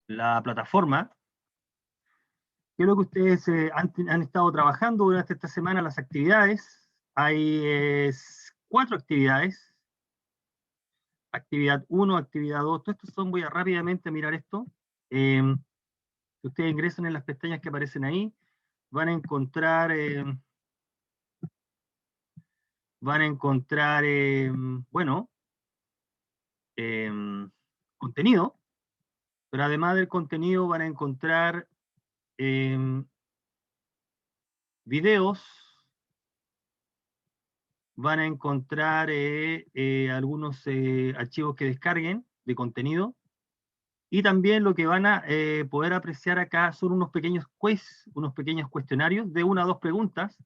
la plataforma. ¿Qué es lo que ustedes han estado trabajando durante esta semana? Las actividades. Hay 4 actividades. Actividad 1, actividad 2. Todos estos son, voy a rápidamente mirar esto. Si ustedes ingresan en las pestañas que aparecen ahí, van a encontrar, bueno, contenido, pero además del contenido van a encontrar videos, van a encontrar algunos archivos que descarguen de contenido, y también lo que van a poder apreciar acá son unos pequeños quiz, unos pequeños cuestionarios de 1 a 2 preguntas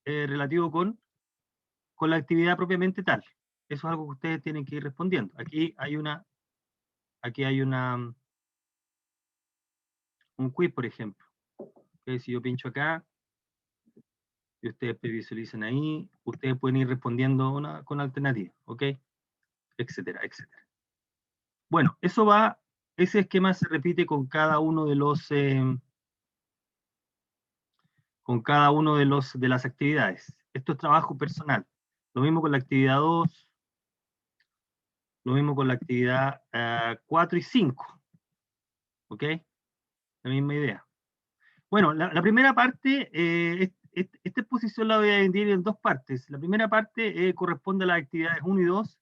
relativo con la actividad propiamente tal. Eso es algo que ustedes tienen que ir respondiendo. Aquí hay un quiz, por ejemplo. ¿Okay? Si yo pincho acá, y ustedes visualizan ahí, ustedes pueden ir respondiendo con alternativa, ¿ok? Etcétera, etcétera. Bueno, ese esquema se repite con cada uno de de las actividades. Esto es trabajo personal. Lo mismo con la actividad 2, lo mismo con la actividad 4 y 5, ¿ok? La misma idea. Bueno, la primera parte, esta exposición la voy a dividir en 2 partes. La primera parte corresponde a las actividades 1 y 2,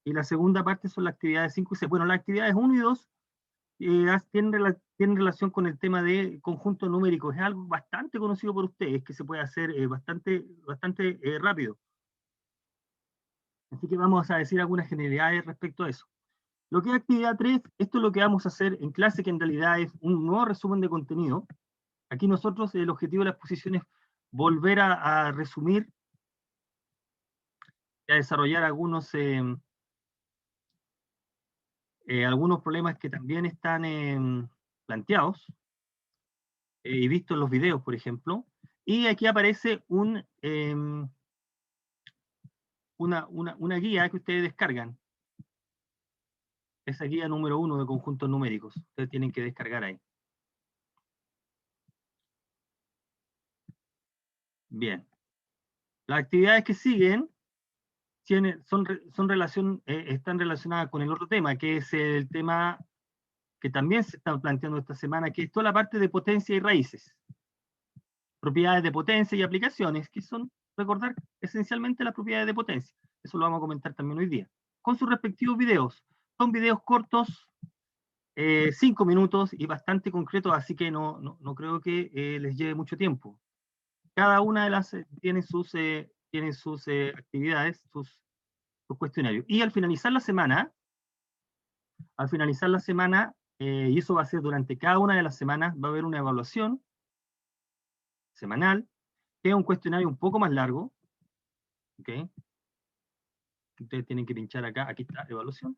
y la segunda parte son las actividades 5 y 6. Bueno, las actividades 1 y 2 tienen relación con el tema de conjuntos numéricos. Es algo bastante conocido por ustedes, que se puede hacer bastante rápido. Así que vamos a decir algunas generalidades respecto a eso. Lo que es actividad 3, esto es lo que vamos a hacer en clase, que en realidad es un nuevo resumen de contenido. Aquí nosotros, el objetivo de la exposición es volver a resumir y a desarrollar algunos problemas que también están planteados y vistos en los videos, por ejemplo. Y aquí aparece una guía que ustedes descargan. Esa guía número 1 de conjuntos numéricos. Ustedes tienen que descargar ahí. Bien. Las actividades que siguen están relacionadas con el otro tema, que es el tema que también se está planteando esta semana, que es toda la parte de potencia y raíces. Propiedades de potencia y aplicaciones, que son, recordar, esencialmente las propiedades de potencia. Eso lo vamos a comentar también hoy día. Con sus respectivos videos. Son videos cortos, 5 minutos y bastante concretos, así que no creo que les lleve mucho tiempo. Cada una de las tiene sus actividades, sus cuestionarios. Y al finalizar la semana, y eso va a ser durante cada una de las semanas, va a haber una evaluación semanal, que es un cuestionario un poco más largo, ¿ok? Ustedes tienen que pinchar acá, aquí está, evaluación.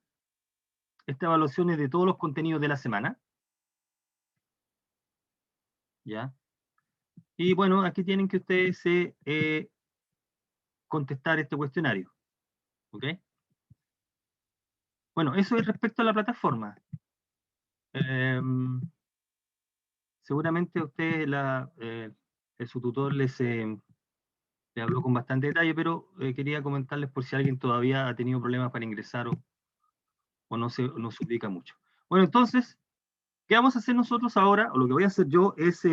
Esta evaluación es de todos los contenidos de la semana, ¿ya? Y bueno, aquí tienen que ustedes contestar este cuestionario, ¿ok? Bueno, eso es respecto a la plataforma. Seguramente usted, su tutor le habló con bastante detalle, pero quería comentarles por si alguien todavía ha tenido problemas para ingresar o no se ubica mucho. Bueno, entonces, ¿qué vamos a hacer nosotros ahora? O lo que voy a hacer yo es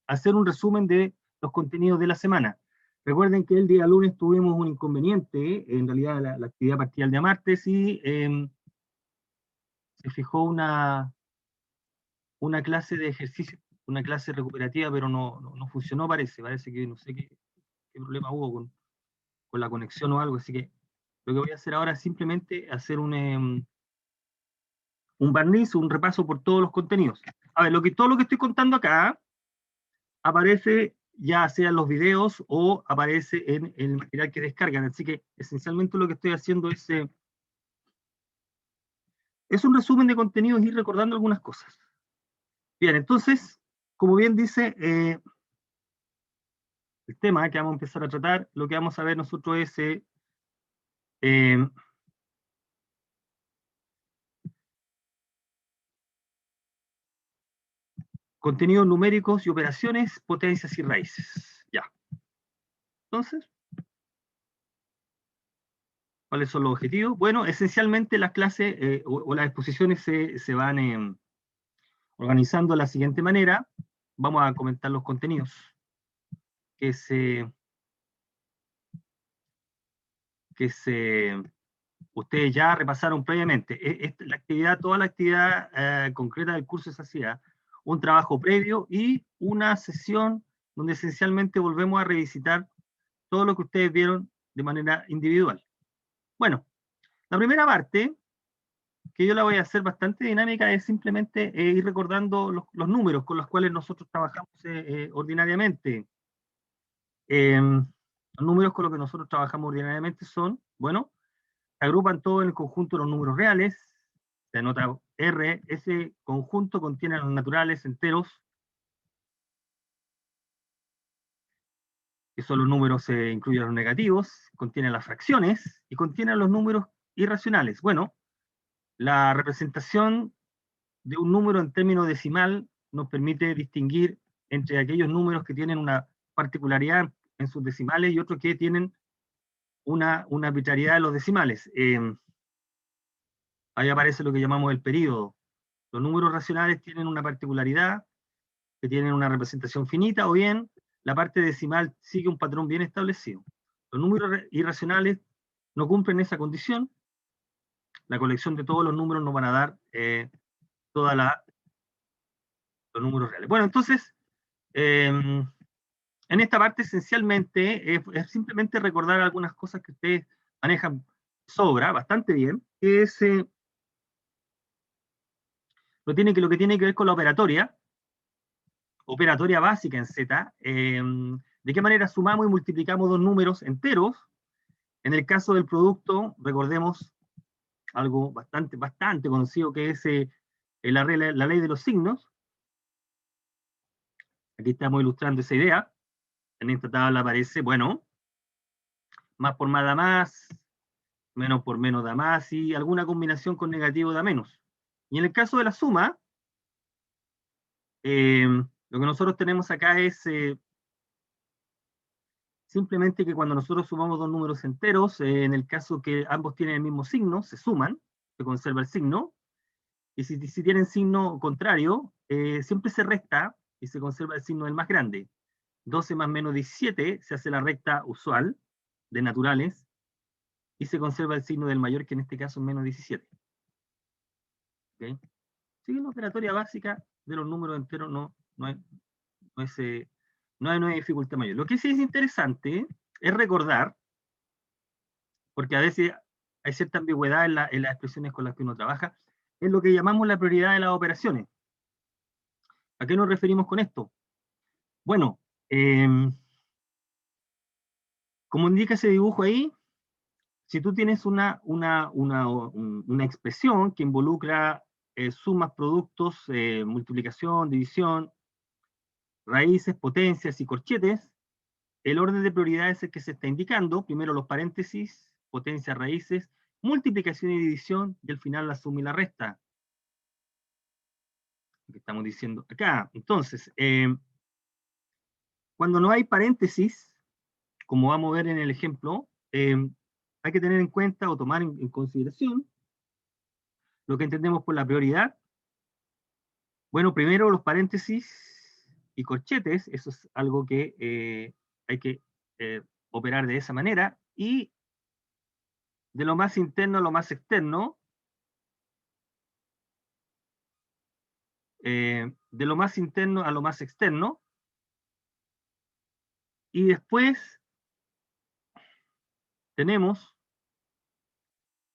hacer un resumen de los contenidos de la semana. Recuerden que el día lunes tuvimos un inconveniente, en realidad la actividad partía el día martes y se fijó una clase de ejercicio, una clase recuperativa, pero no funcionó, parece que no sé qué problema hubo con la conexión o algo, así que lo que voy a hacer ahora es simplemente hacer un barniz, un repaso por todos los contenidos. A ver, todo lo que estoy contando acá aparece ya sea en los videos o aparece en el material que descargan, así que esencialmente lo que estoy haciendo es un resumen de contenidos y ir recordando algunas cosas. Bien, entonces, como bien dice el tema que vamos a empezar a tratar, lo que vamos a ver nosotros es eh, Contenidos numéricos y operaciones, potencias y raíces. Ya. Entonces, ¿cuáles son los objetivos? Bueno, esencialmente las clases o las exposiciones se van organizando de la siguiente manera. Vamos a comentar los contenidos que ustedes ya repasaron previamente. La actividad, toda la actividad concreta del curso es así, un trabajo previo y una sesión donde esencialmente volvemos a revisitar todo lo que ustedes vieron de manera individual. Bueno, la primera parte, que yo la voy a hacer bastante dinámica, es simplemente ir recordando los números con los cuales nosotros trabajamos ordinariamente. Los números con los que nosotros trabajamos ordinariamente son, bueno, se agrupan todos en el conjunto de los números reales, se anota R, ese conjunto contiene los naturales enteros, que son los números, incluyen los negativos, contiene las fracciones y contiene los números irracionales. Bueno, la representación de un número en términos decimal nos permite distinguir entre aquellos números que tienen una particularidad en sus decimales y otros que tienen una arbitrariedad de los decimales. Ahí aparece lo que llamamos el período. Los números racionales tienen una particularidad, que tienen una representación finita, o bien la parte decimal sigue un patrón bien establecido. Los números irracionales no cumplen esa condición. La colección de todos los números nos van a dar todos los números reales. Bueno, entonces, en esta parte esencialmente es simplemente recordar algunas cosas que ustedes manejan sobra, bastante bien, que es lo que tiene que ver con la operatoria básica en Z, de qué manera sumamos y multiplicamos dos números enteros. En el caso del producto, recordemos algo bastante conocido, que es la ley de los signos. Aquí estamos ilustrando esa idea. En esta tabla aparece, bueno, más por más da más, menos por menos da más, y alguna combinación con negativo da menos. Y en el caso de la suma, lo que nosotros tenemos acá es simplemente que cuando nosotros sumamos dos números enteros, en el caso que ambos tienen el mismo signo, se suman, se conserva el signo, y si tienen signo contrario, siempre se resta y se conserva el signo del más grande. 12 más menos 17 se hace la recta usual de naturales, y se conserva el signo del mayor, que en este caso es menos 17. ¿Okay? Sigue la operatoria básica de los números enteros, no hay dificultad mayor. Lo que sí es interesante es recordar, porque a veces hay cierta ambigüedad en las expresiones con las que uno trabaja, es lo que llamamos la prioridad de las operaciones. ¿A qué nos referimos con esto? Bueno, como indica ese dibujo ahí, si tú tienes una expresión que involucra sumas, productos, multiplicación, división, raíces, potencias y corchetes, el orden de prioridad es el que se está indicando. Primero los paréntesis, potencias, raíces, multiplicación y división, y al final la suma y la resta. Lo que estamos diciendo acá. Entonces, cuando no hay paréntesis, como vamos a ver en el ejemplo, hay que tener en cuenta o tomar en consideración lo que entendemos por la prioridad. Bueno, primero los paréntesis y corchetes, eso es algo que hay que operar de esa manera, y de lo más interno a lo más externo, de lo más interno a lo más externo, y después tenemos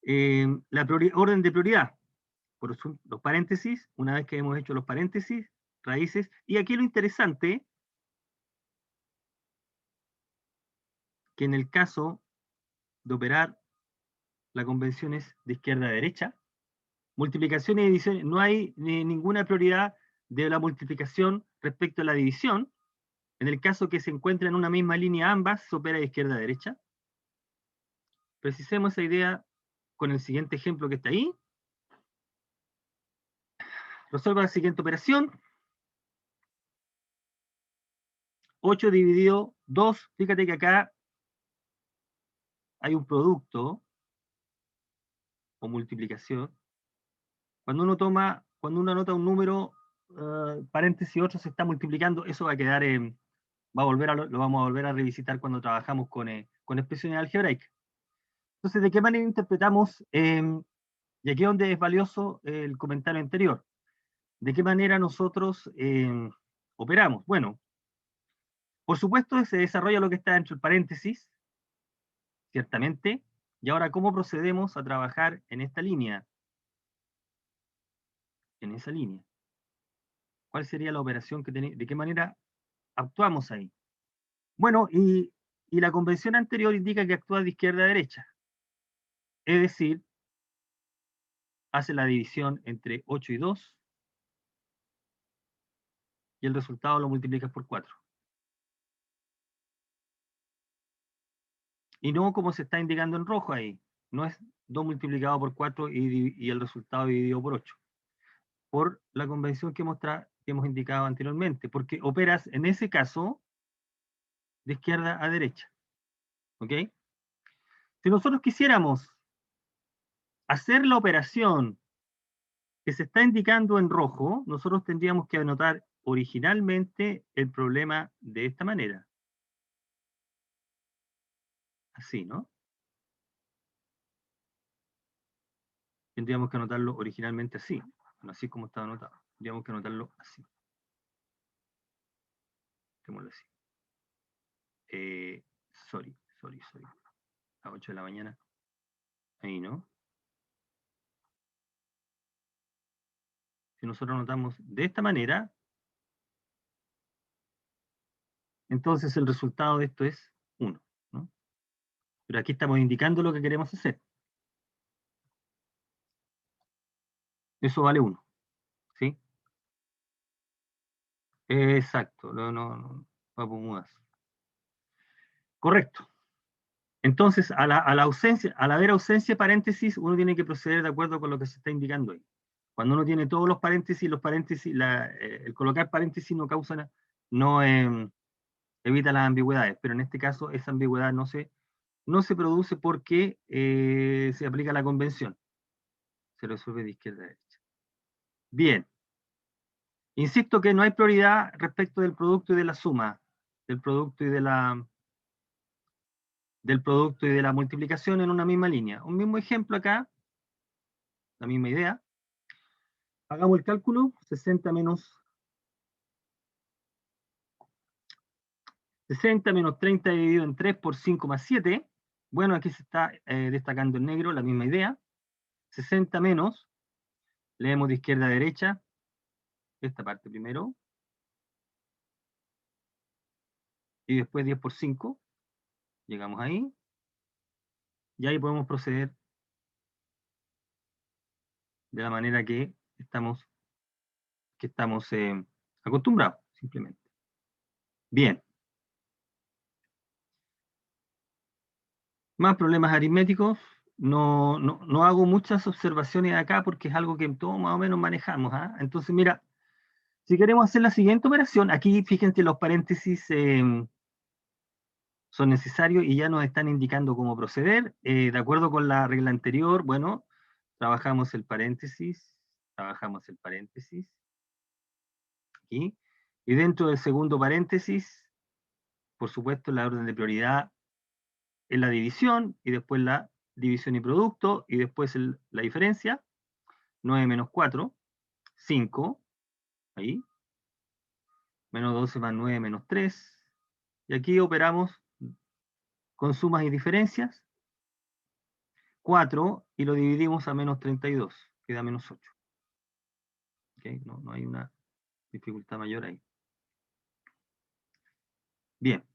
la orden de prioridad. Por eso, los paréntesis, una vez que hemos hecho los paréntesis, raíces, y aquí lo interesante, que en el caso de operar la convención es de izquierda a derecha, multiplicación y división, no hay ninguna prioridad de la multiplicación respecto a la división. En el caso que se encuentren en una misma línea ambas, se opera de izquierda a derecha. Precisemos esa idea con el siguiente ejemplo que está ahí. Resuelva la siguiente operación. 8 dividido 2, fíjate que acá hay un producto o multiplicación. Cuando uno anota un número, paréntesis 8 se está multiplicando, eso va a quedar, lo vamos a volver a revisitar cuando trabajamos con expresiones algebraicas. Entonces, ¿de qué manera interpretamos, y aquí es donde es valioso el comentario anterior, de qué manera nosotros operamos? Bueno, por supuesto se desarrolla lo que está dentro del paréntesis, ciertamente, y ahora, ¿cómo procedemos a trabajar en esta línea? En esa línea. ¿Cuál sería la operación que tenemos? ¿De qué manera actuamos ahí? Bueno, y la convención anterior indica que actúa de izquierda a derecha. Es decir, hace la división entre 8 y 2, y el resultado lo multiplicas por 4. Y no como se está indicando en rojo ahí. No es 2 multiplicado por 4 y el resultado dividido por 8. Por la convención que hemos indicado anteriormente. Porque operas, en ese caso, de izquierda a derecha. ¿Ok? Si nosotros quisiéramos hacer la operación que se está indicando en rojo, nosotros tendríamos que anotar originalmente el problema de esta manera. Así, ¿no? Tendríamos que anotarlo originalmente así. Bueno, así como estaba anotado. Tendríamos que anotarlo así. Démoslo así. Sorry. A 8 de la mañana. Ahí, ¿no? Si nosotros anotamos de esta manera, entonces el resultado de esto es 1, ¿no? Pero aquí estamos indicando lo que queremos hacer. Eso vale 1, ¿sí? Exacto, no, mudas. Correcto. Entonces, al haber ausencia de paréntesis, uno tiene que proceder de acuerdo con lo que se está indicando ahí. Cuando uno tiene todos los paréntesis, el colocar paréntesis no evita las ambigüedades, pero en este caso esa ambigüedad no se produce porque se aplica la convención. Se resuelve de izquierda a derecha. Bien. Insisto que no hay prioridad respecto del producto y de la suma, del producto y de la multiplicación en una misma línea. Un mismo ejemplo acá, la misma idea. Hagamos el cálculo, 60 menos 30 dividido en 3 por 5 más 7. Bueno, aquí se está destacando en negro la misma idea. 60 menos, leemos de izquierda a derecha, esta parte primero, y después 10 por 5, llegamos ahí, y ahí podemos proceder de la manera que estamos acostumbrados, simplemente. Bien. Más problemas aritméticos. No hago muchas observaciones acá porque es algo que todos más o menos manejamos. Entonces, mira, si queremos hacer la siguiente operación, aquí fíjense los paréntesis son necesarios y ya nos están indicando cómo proceder. De acuerdo con la regla anterior, bueno, trabajamos el paréntesis, aquí, y dentro del segundo paréntesis, por supuesto, la orden de prioridad es la división, y después la división y producto, y después la diferencia, 9 menos 4, 5, ahí, menos 12 más 9 menos 3, y aquí operamos con sumas y diferencias, 4, y lo dividimos a menos 32, queda menos 8. ¿Okay? No hay una dificultad mayor ahí. Bien.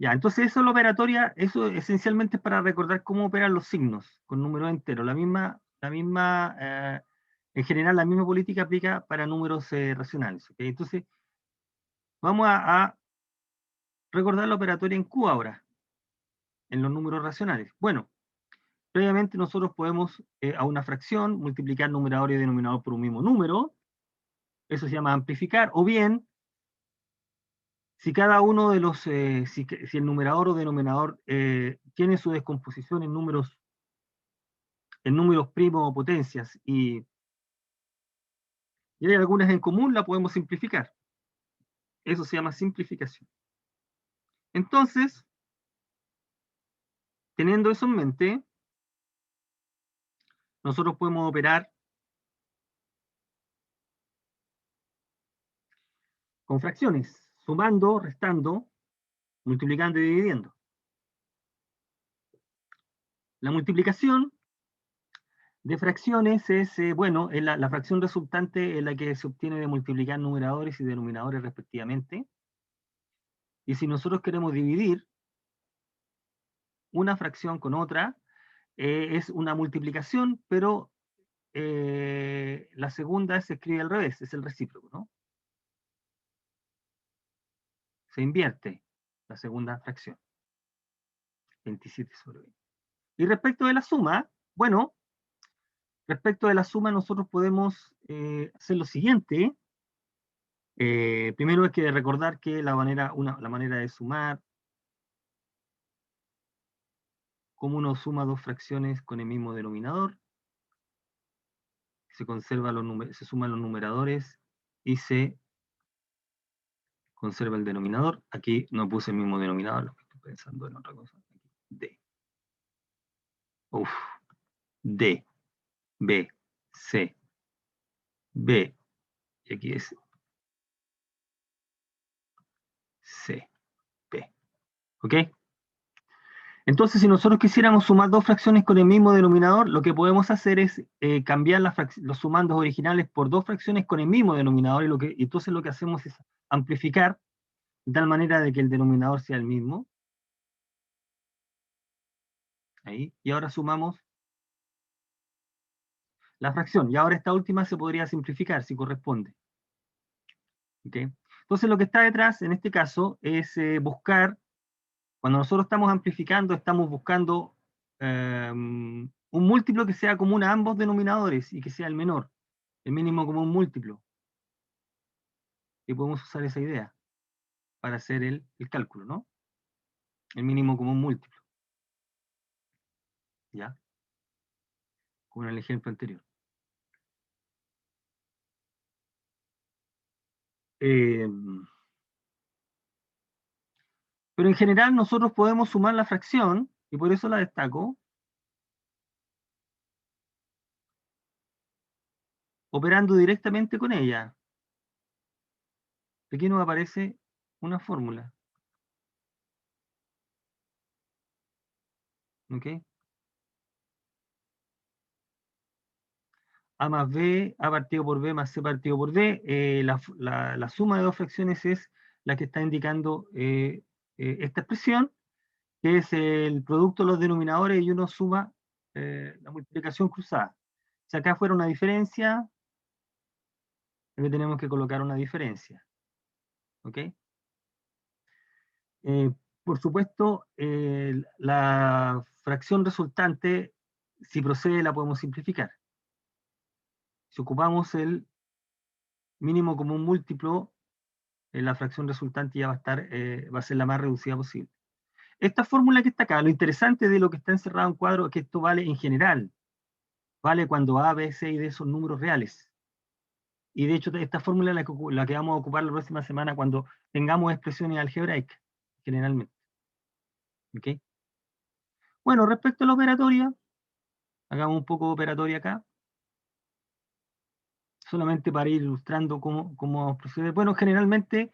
Ya, entonces eso es la operatoria, eso esencialmente es para recordar cómo operan los signos con números enteros. En general, la misma política aplica para números racionales. ¿Okay? Entonces, vamos a recordar la operatoria en Q ahora, en los números racionales. Bueno, previamente nosotros podemos a una fracción multiplicar numerador y denominador por un mismo número. Eso se llama amplificar, o bien si cada uno de los, si el numerador o denominador tiene su descomposición en números primos o potencias, y hay algunas en común, la podemos simplificar. Eso se llama simplificación. Entonces, teniendo eso en mente, nosotros podemos operar con fracciones, sumando, restando, multiplicando y dividiendo. La multiplicación de fracciones es, bueno, la fracción resultante es la que se obtiene de multiplicar numeradores y denominadores respectivamente. Y si nosotros queremos dividir una fracción con otra, es una multiplicación, pero la segunda se escribe al revés, es el recíproco, ¿no? Se invierte la segunda fracción. 27 sobre 20. Y respecto de la suma, bueno, respecto de la suma nosotros podemos hacer lo siguiente. Primero hay que recordar que la manera de sumar, como uno suma dos fracciones con el mismo denominador, se suman los numeradores y se conserva el denominador. Aquí no puse el mismo denominador, lo que estoy pensando en otra cosa. D. Uf. D. B. C. B. Y aquí es C. P. ¿Ok? Entonces, si nosotros quisiéramos sumar dos fracciones con el mismo denominador, lo que podemos hacer es cambiar los sumandos originales por dos fracciones con el mismo denominador, y entonces lo que hacemos es amplificar de tal manera de que el denominador sea el mismo. Ahí. Y ahora sumamos la fracción. Y ahora esta última se podría simplificar si corresponde. ¿Okay? Entonces lo que está detrás, en este caso, es buscar, cuando nosotros estamos amplificando, estamos buscando un múltiplo que sea común a ambos denominadores y que sea el menor, el mínimo común múltiplo. Y podemos usar esa idea para hacer el cálculo, ¿no? El mínimo común múltiplo. ¿Ya? Como en el ejemplo anterior. Pero en general nosotros podemos sumar la fracción, y por eso la destaco, operando directamente con ella. Aquí nos aparece una fórmula. ¿Ok? A más B, A partido por B más C partido por D. La suma de dos fracciones es la que está indicando esta expresión, que es el producto de los denominadores, y uno suma la multiplicación cruzada. Si acá fuera una diferencia, aquí tenemos que colocar una diferencia. ¿Ok? Por supuesto, la fracción resultante, si procede, la podemos simplificar. Si ocupamos el mínimo común múltiplo, la fracción resultante ya va a ser la más reducida posible. Esta fórmula que está acá, lo interesante de lo que está encerrado en cuadro es que esto vale en general. Vale cuando A, B, C y D son números reales. Y de hecho, esta fórmula es la que vamos a ocupar la próxima semana cuando tengamos expresiones algebraicas, generalmente. ¿Ok? Bueno, respecto a la operatoria, hagamos un poco de operatoria acá, solamente para ir ilustrando cómo proceder. Bueno, generalmente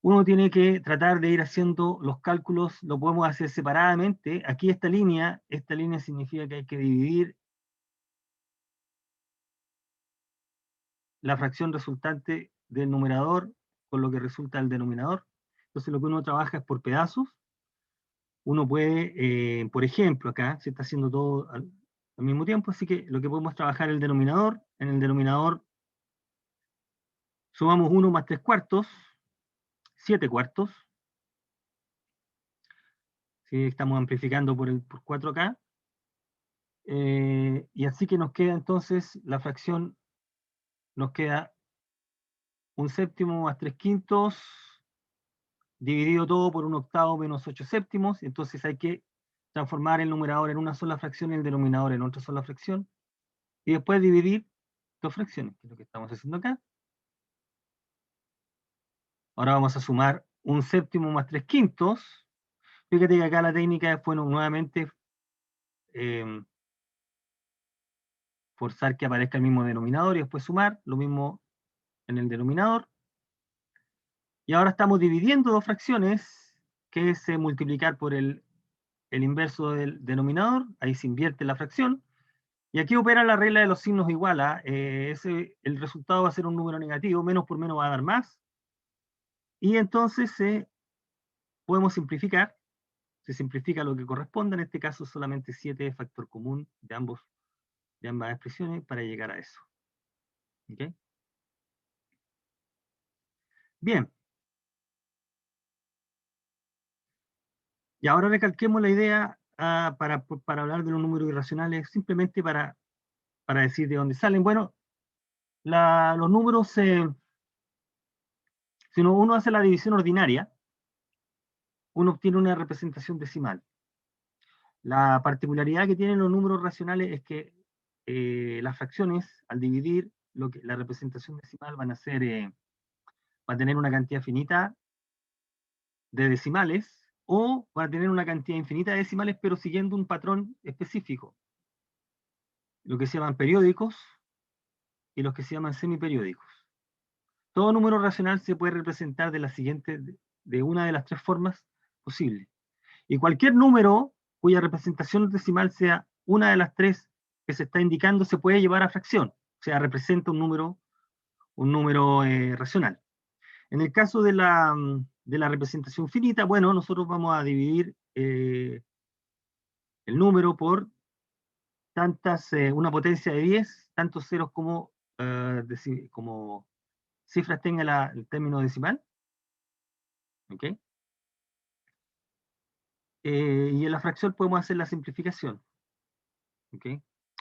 uno tiene que tratar de ir haciendo los cálculos, lo podemos hacer separadamente. Aquí esta línea significa que hay que dividir la fracción resultante del numerador con lo que resulta del denominador. Entonces lo que uno trabaja es por pedazos. Uno puede, por ejemplo, acá se está haciendo todo al mismo tiempo, así que lo que podemos trabajar es el denominador. En el denominador sumamos 1 más 3 cuartos, 7 cuartos. ¿Sí? Estamos amplificando por 4 acá. Y así que nos queda entonces la fracción, nos queda un séptimo más 3 quintos, dividido todo por 1/8 menos 8 séptimos, entonces hay que transformar el numerador en una sola fracción y el denominador en otra sola fracción, y después dividir dos fracciones, que es lo que estamos haciendo acá. Ahora vamos a sumar 1/7 más 3/5. Fíjate que acá la técnica fue nuevamente forzar que aparezca el mismo denominador y después sumar, lo mismo en el denominador. Y ahora estamos dividiendo dos fracciones, que es multiplicar por el inverso del denominador, ahí se invierte la fracción, y aquí opera la regla de los signos igual a, el resultado va a ser un número negativo, menos por menos va a dar más, y entonces podemos simplificar, se simplifica lo que corresponde, en este caso solamente 7 es factor común de ambas expresiones para llegar a eso. ¿Okay? Bien. Y ahora recalquemos la idea para hablar de los números irracionales, simplemente para decir de dónde salen. Bueno, los números, si uno hace la división ordinaria, uno obtiene una representación decimal. La particularidad que tienen los números racionales es que las fracciones, al dividir, la representación decimal va a tener una cantidad finita de decimales, o va a tener una cantidad infinita de decimales, pero siguiendo un patrón específico, lo que se llaman periódicos y los que se llaman semiperiódicos. Todo número racional se puede representar de una de las tres formas posibles. Y cualquier número cuya representación decimal sea una de las tres que se está indicando se puede llevar a fracción, o sea, representa un número racional. En el caso de la representación finita, bueno, nosotros vamos a dividir el número por una potencia de 10, tantos ceros como cifras tenga el término decimal. ¿Ok? Y en la fracción podemos hacer la simplificación. ¿Ok?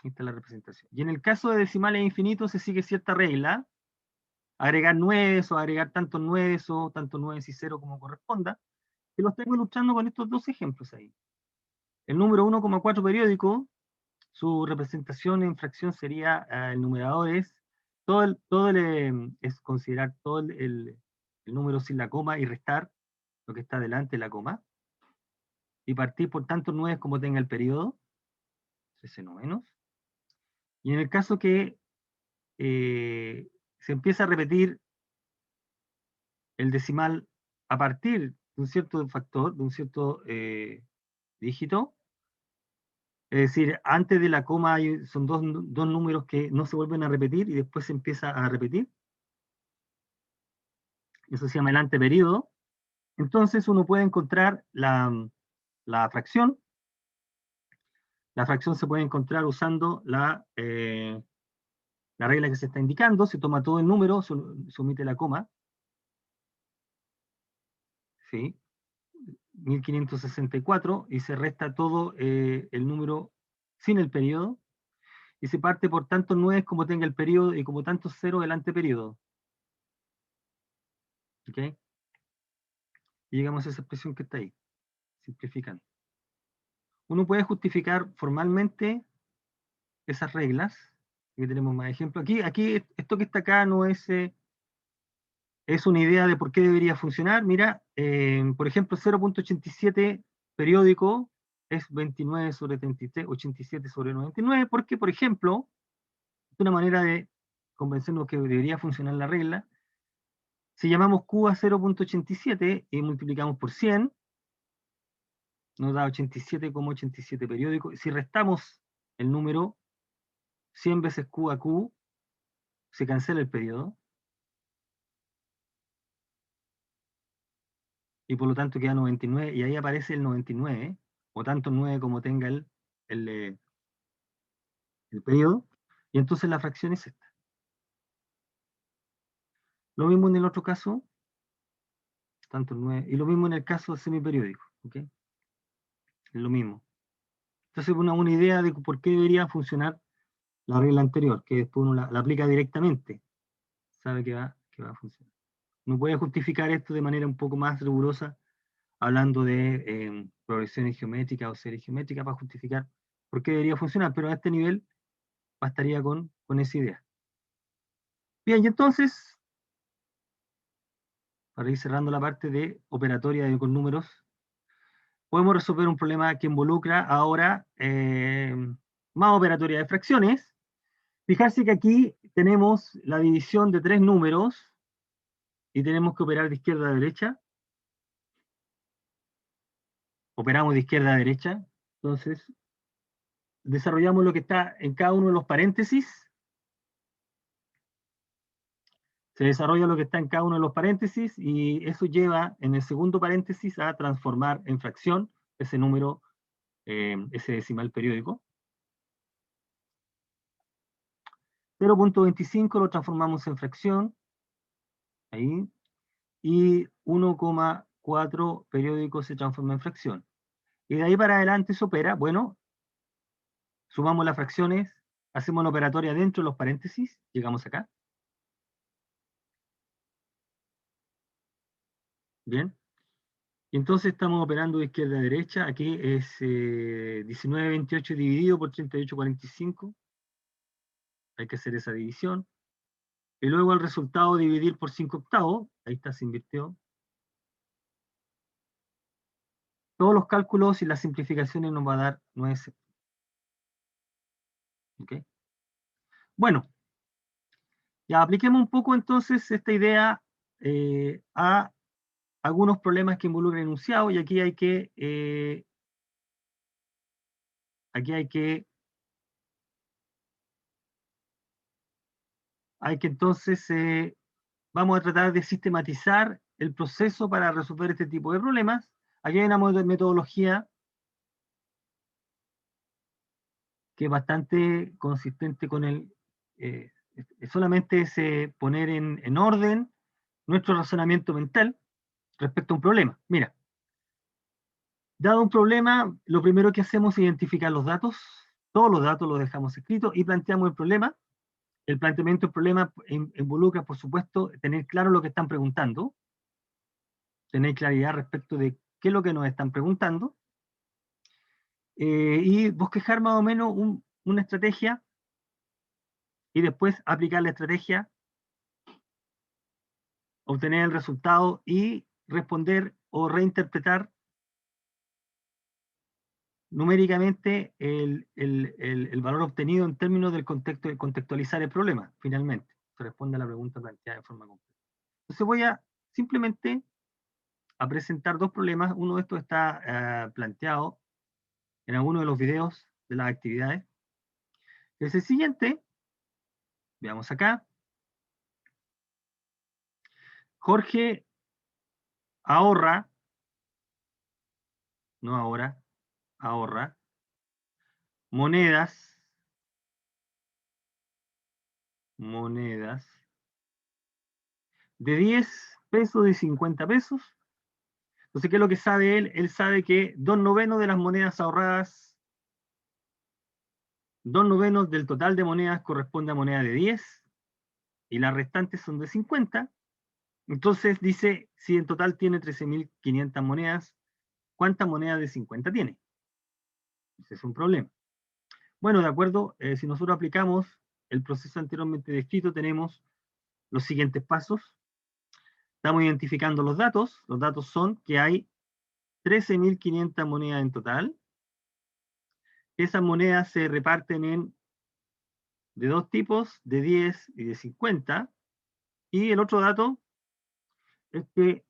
Esta es la representación. Y en el caso de decimales infinitos se sigue cierta regla, agregar 9 o agregar tantos 9 o tantos 9 y 0 como corresponda, que los tengo ilustrando con estos dos ejemplos ahí. El número 1,4 periódico, su representación en fracción sería, el numerador es es considerar todo el número sin la coma y restar lo que está delante de la coma, y partir por tantos 9 como tenga el periodo, 13 no menos. Y en el caso que se empieza a repetir el decimal a partir de un cierto factor, de un cierto dígito, es decir, antes de la coma son dos números que no se vuelven a repetir y después se empieza a repetir. Eso se llama el anteperíodo. Entonces uno puede encontrar la fracción. La fracción se puede encontrar usando la regla que se está indicando. Se toma todo el número, se omite la coma. ¿Sí? 1564, y se resta todo el número sin el periodo, y se parte por tantos 9 como tenga el periodo y como tantos 0 el anteperíodo. ¿Ok? Y llegamos a esa expresión que está ahí, simplificando. Uno puede justificar formalmente esas reglas. Aquí tenemos más ejemplos. Aquí esto que está acá no es una idea de por qué debería funcionar. Mira, por ejemplo, 0.87 periódico es 29 sobre 33, 87 sobre 99, porque, por ejemplo, es una manera de convencernos que debería funcionar la regla. Si llamamos Q a 0.87 y multiplicamos por 100, nos da 87,87 periódico. Si restamos el número 100 veces Q a Q, se cancela el periodo, y por lo tanto queda 99, y ahí aparece el 99, o tanto 9 como tenga el periodo, y entonces la fracción es esta. Lo mismo en el otro caso, tanto 9, y lo mismo en el caso semiperiódico, ¿ok? Es lo mismo. Entonces una idea de por qué debería funcionar la regla anterior, que después uno la aplica directamente, sabe que va a funcionar. no puede justificar esto de manera un poco más rigurosa, hablando de progresiones geométricas o series geométricas para justificar por qué debería funcionar, pero a este nivel bastaría con esa idea. Bien, y entonces, para ir cerrando la parte de operatoria con números, podemos resolver un problema que involucra ahora más operatoria de fracciones. Fijarse que aquí tenemos la división de 3 números y tenemos que operar de izquierda a derecha. Operamos de izquierda a derecha. Entonces, desarrollamos lo que está en cada uno de los paréntesis. Se desarrolla lo que está en cada uno de los paréntesis y eso lleva en el segundo paréntesis a transformar en fracción ese número, ese decimal periódico. 0.25 lo transformamos en fracción, ahí, y 1,4 periódico se transforma en fracción. Y de ahí para adelante se opera, bueno, sumamos las fracciones, hacemos la operatoria dentro de los paréntesis, llegamos acá. Bien. Y entonces estamos operando de izquierda a derecha. Aquí es 19,28 dividido por 38,45. Hay que hacer esa división. Y luego el resultado dividir por 5/8. Ahí está, se invirtió. Todos los cálculos y las simplificaciones nos va a dar 9. ¿Okay? Bueno, ya apliquemos un poco entonces esta idea a algunos problemas que involucran enunciado, y aquí hay que entonces vamos a tratar de sistematizar el proceso para resolver este tipo de problemas. Aquí hay una metodología que es bastante consistente con el, solamente es poner en orden nuestro razonamiento mental respecto a un problema. Mira, dado un problema, lo primero que hacemos es identificar los datos, todos los datos los dejamos escritos y planteamos el problema. El planteamiento del problema involucra, por supuesto, tener claro lo que están preguntando, tener claridad respecto de qué es lo que nos están preguntando, y bosquejar más o menos una estrategia y después aplicar la estrategia, obtener el resultado y responder o reinterpretar numéricamente el valor obtenido en términos del contexto, de contextualizar el problema, finalmente. Se responde a la pregunta planteada de forma completa. Entonces voy a simplemente a presentar dos problemas. Uno de estos está planteado en alguno de los videos de las actividades. Es el siguiente. Veamos acá. Jorge ahorra, no ahora, ahorra monedas de 10 pesos, de 50 pesos. Entonces, ¿qué es lo que sabe él? Él sabe que 2/9 de las monedas ahorradas, 2/9 del total de monedas corresponde a monedas de 10 y las restantes son de 50. Entonces dice, si en total tiene 13.500 monedas, ¿cuántas monedas de 50 tiene? Ese es un problema. Bueno, de acuerdo, si nosotros aplicamos el proceso anteriormente descrito, tenemos los siguientes pasos. Estamos identificando los datos. Los datos son que hay 13.500 monedas en total. Esas monedas se reparten de dos tipos, de 10 y de 50. Y el otro dato es que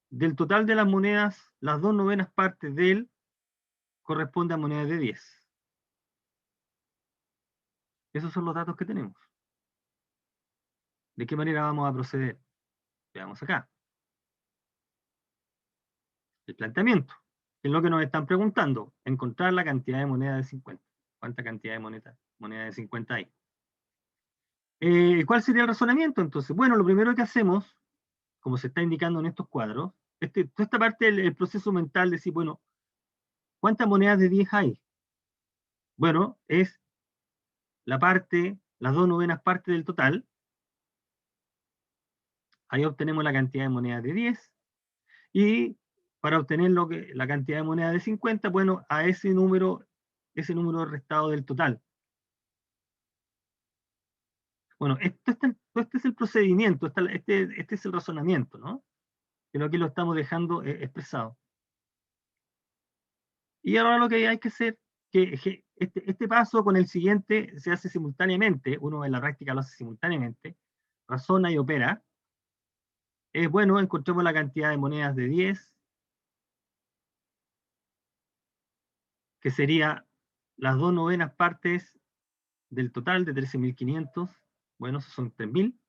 del total de las monedas, las 2/9 partes de él corresponden a monedas de 10. Esos son los datos que tenemos. ¿De qué manera vamos a proceder? Veamos acá. El planteamiento. Es lo que nos están preguntando. Encontrar la cantidad de monedas de 50. ¿Cuánta cantidad de monedas de 50 hay? ¿Cuál sería el razonamiento entonces? Bueno, lo primero que hacemos, como se está indicando en estos cuadros, toda esta parte del proceso mental de decir, bueno, ¿cuántas monedas de 10 hay? Bueno, es la parte, las 2/9 partes del total, Ahí obtenemos la cantidad de monedas de 10. Y para obtener la cantidad de monedas de 50, bueno, a ese número restado del total. Bueno, este es el procedimiento, este es el razonamiento, ¿no? Que aquí lo estamos dejando expresado. Y ahora lo que hay que hacer, que este paso con el siguiente se hace simultáneamente, uno en la práctica lo hace simultáneamente, razona y opera. Es bueno, encontremos la cantidad de monedas de 10, que sería las 2/9 partes del total de 13.500. Bueno, esos son 3.000.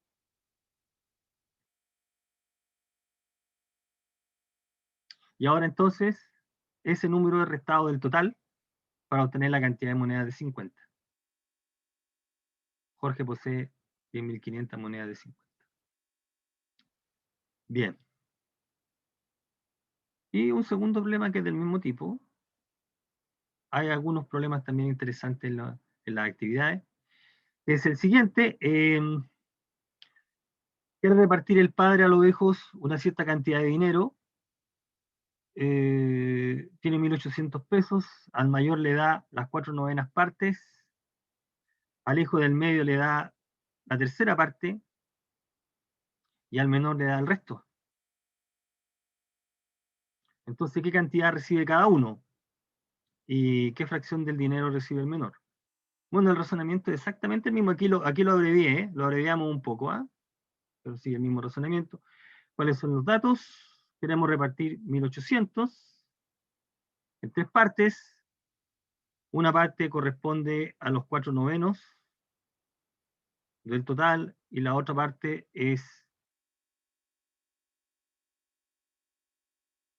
Y ahora entonces, ese número es restado del total para obtener la cantidad de monedas de 50. Jorge posee 10.500 monedas de 50. Bien. Y un segundo problema que es del mismo tipo. Hay algunos problemas también interesantes en las actividades. Es el siguiente. Quiere repartir el padre a los hijos una cierta cantidad de dinero. Tiene 1.800 pesos. Al mayor le da las 4/9 partes. Al hijo del medio le da la tercera parte. Y al menor le da el resto. Entonces, ¿qué cantidad recibe cada uno? ¿Y qué fracción del dinero recibe el menor? Bueno, el razonamiento es exactamente el mismo. Aquí lo abrevié, lo abreviamos un poco, ¿ah? Pero sigue el mismo razonamiento. ¿Cuáles son los datos? Queremos repartir 1.800 en 3 partes. Una parte corresponde a los 4/9 del total y la otra parte es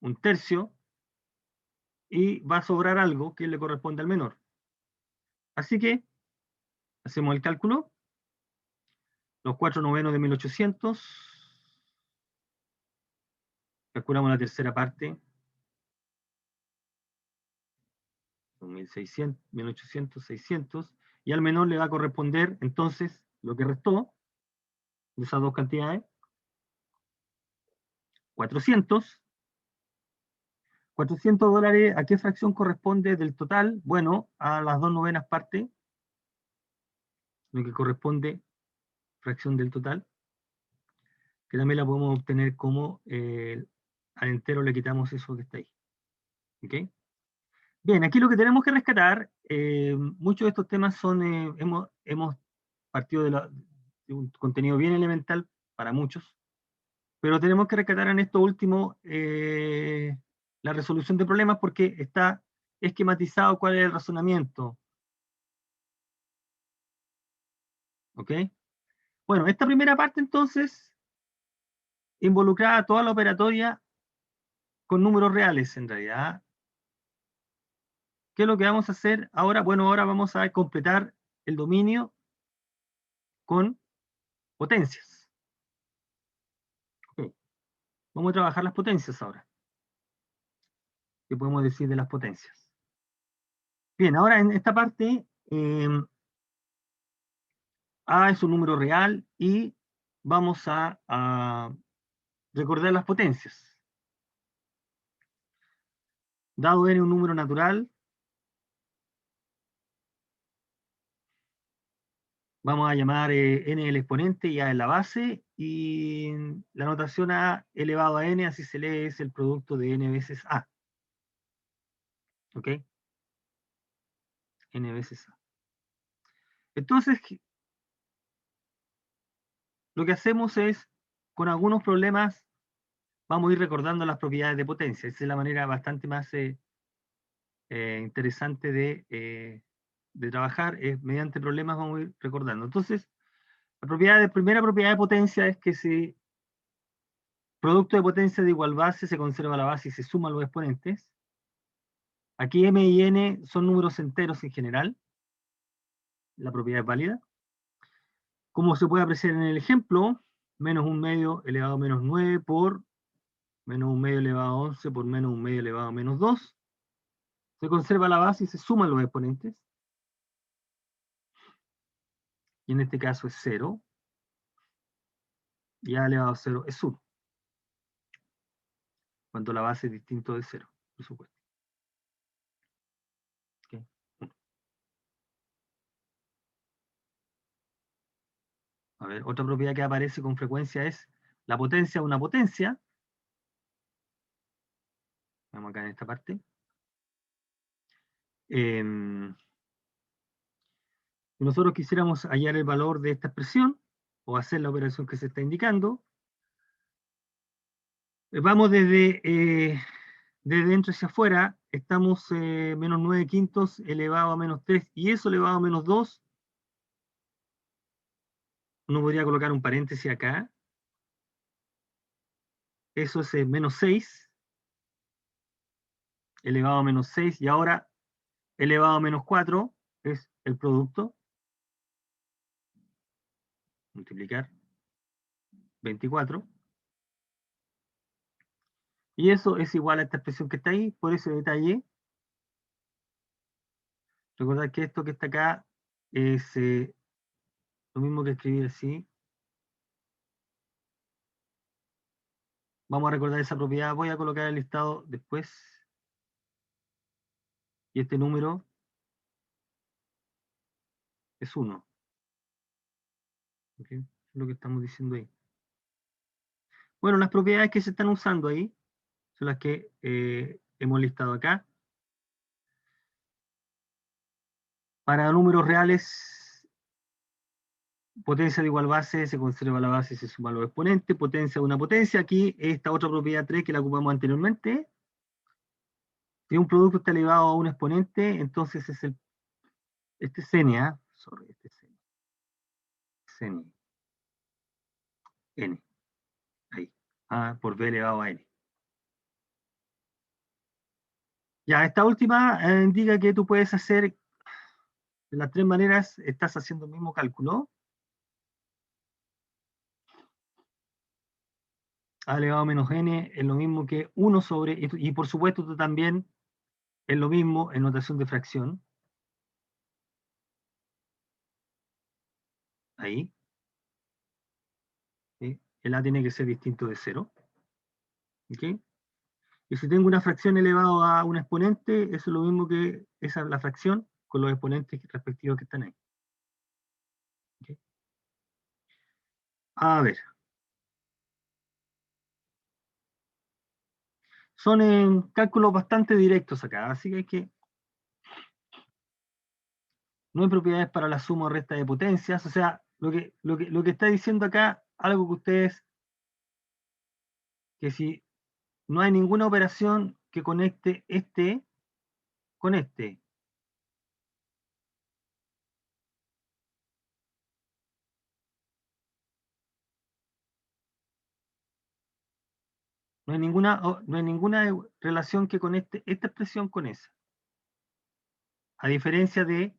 1/3 y va a sobrar algo que le corresponde al menor. Así que hacemos el cálculo. Los 4/9 de 1.800. Calculamos la tercera parte. Son 1.600, 1.800, 600. Y al menor le va a corresponder entonces lo que restó de esas dos cantidades. 400. $400, ¿a qué fracción corresponde del total? Bueno, a las 2/9 partes, lo que corresponde fracción del total, que también la podemos obtener como al entero le quitamos eso que está ahí. ¿Ok? Bien, aquí lo que tenemos que rescatar, muchos de estos temas son, hemos partido de un contenido bien elemental para muchos, pero tenemos que rescatar en esto último la resolución de problemas porque está esquematizado cuál es el razonamiento. ¿Ok? Bueno, esta primera parte entonces involucraba toda la operatoria con números reales en realidad. ¿Qué es lo que vamos a hacer ahora? Bueno, ahora vamos a completar el dominio con potencias. Okay. Vamos a trabajar las potencias ahora. ¿Qué podemos decir de las potencias? Bien, ahora en esta parte, A es un número real y vamos a recordar las potencias. Dado n un número natural, vamos a llamar n el exponente y a en la base, y la notación a elevado a n, así se lee, es el producto de n veces a. ¿Ok? N veces a. Entonces, lo que hacemos es, con algunos problemas, vamos a ir recordando las propiedades de potencia. Esa es la manera bastante más interesante de trabajar, es mediante problemas vamos a ir recordando. Entonces, primera propiedad de potencia es que si producto de potencia de igual base se conserva la base y se suman los exponentes. Aquí m y n son números enteros en general. La propiedad es válida. Como se puede apreciar en el ejemplo, menos 1/2 elevado a menos 9 por menos 1/2 elevado a 11 por menos 1/2 elevado a menos 2. Se conserva la base y se suman los exponentes. Y en este caso es 0. y a elevado a 0 es 1. Cuando la base es distinto de 0, por supuesto. Okay. A ver, otra propiedad que aparece con frecuencia es la potencia de una potencia. Vamos acá en esta parte. Si nosotros quisiéramos hallar el valor de esta expresión, o hacer la operación que se está indicando, vamos desde dentro hacia afuera, estamos menos 9 quintos elevado a menos 3, y eso elevado a menos 2, uno podría colocar un paréntesis acá, eso es menos 6, elevado a menos 6, y ahora elevado a menos 4 es el producto, multiplicar 24, y eso es igual a esta expresión que está ahí, por ese detalle. Recordad que esto que está acá es lo mismo que escribir así. Vamos a recordar esa propiedad. Voy a colocar el listado después. Y este número es 1. ¿Okay? Es lo que estamos diciendo ahí. Bueno, las propiedades que se están usando ahí son las que hemos listado acá. Para números reales, potencia de igual base, se conserva la base, se suma los exponentes, potencia de una potencia. Aquí, esta otra propiedad 3 que la ocupamos anteriormente. Si un producto está elevado a un exponente, entonces es este es N, ¿ah? Sorry, este es N. N. Ahí. A por B elevado a N. Ya, esta última indica que tú puedes hacer de las tres maneras, estás haciendo el mismo cálculo. A elevado a menos N es lo mismo que 1 sobre, y por supuesto tú también es lo mismo en notación de fracción. Ahí. ¿Sí? El A tiene que ser distinto de 0. ¿Okay? Y si tengo una fracción elevado a un exponente, eso es lo mismo que esa la fracción con los exponentes respectivos que están ahí. ¿Okay? A ver. Son cálculos bastante directos acá, así que hay que... No hay propiedades para la suma o resta de potencias, o sea, lo que está diciendo acá, algo que ustedes, que si no hay ninguna operación que conecte este con este, no hay ninguna relación que conecte esta expresión con esa. A diferencia de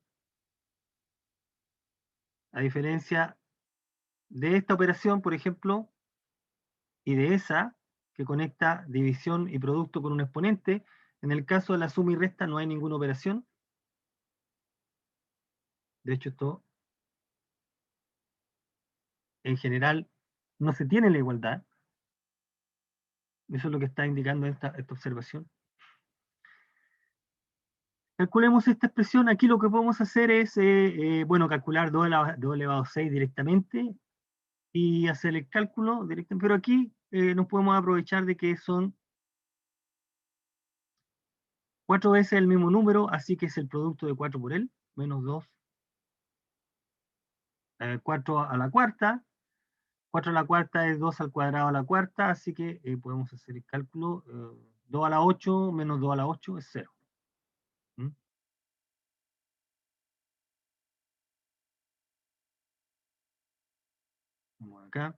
esta operación, por ejemplo, y de esa que conecta división y producto con un exponente, en el caso de la suma y resta no hay ninguna operación. De hecho, esto en general no se tiene la igualdad. Eso es lo que está indicando esta observación. Calculemos esta expresión. Aquí lo que podemos hacer es, bueno, calcular 2 elevado a 6 directamente y hacer el cálculo directamente. Pero aquí nos podemos aprovechar de que son 4 veces el mismo número, así que es el producto de 4 por él, menos 2, 4 a la cuarta. 4 a la cuarta es 2 al cuadrado a la cuarta, así que podemos hacer el cálculo. 2 a la 8 menos 2 a la 8 es 0. ¿Mm? Vamos acá.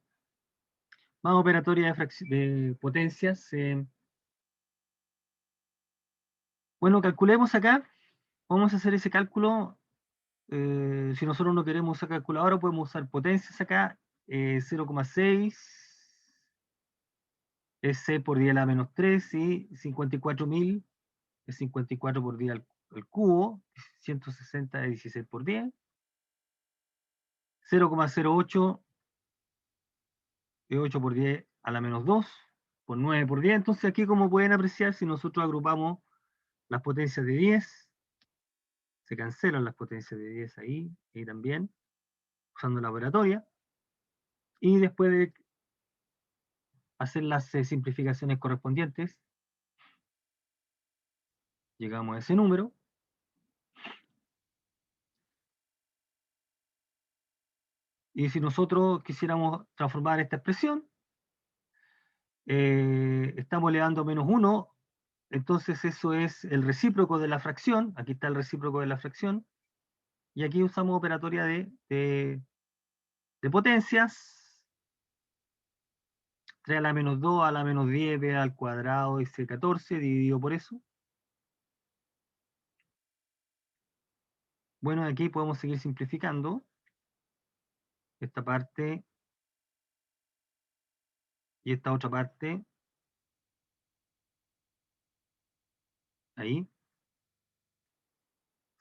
Más operatoria de potencias. Bueno, calculemos acá. Vamos a hacer ese cálculo. Si nosotros no queremos usar calculadora, podemos usar potencias acá. 0,6 es C por 10 a la menos 3, y 54.000 es 54 por 10 al cubo, 160 es 16 por 10. 0,08 es 8 por 10 a la menos 2, por 9 por 10. Entonces aquí, como pueden apreciar, si nosotros agrupamos las potencias de 10, se cancelan las potencias de 10 ahí, y también, usando la operatoria. Y después de hacer las simplificaciones correspondientes, llegamos a ese número. Y si nosotros quisiéramos transformar esta expresión, estamos elevando a menos 1, entonces eso es el recíproco de la fracción. Aquí está el recíproco de la fracción. Y aquí usamos operatoria de potencias. 3 a la menos 2 a la menos 10 b al cuadrado y c14 dividido por eso. Bueno, aquí podemos seguir simplificando esta parte y esta otra parte. Ahí.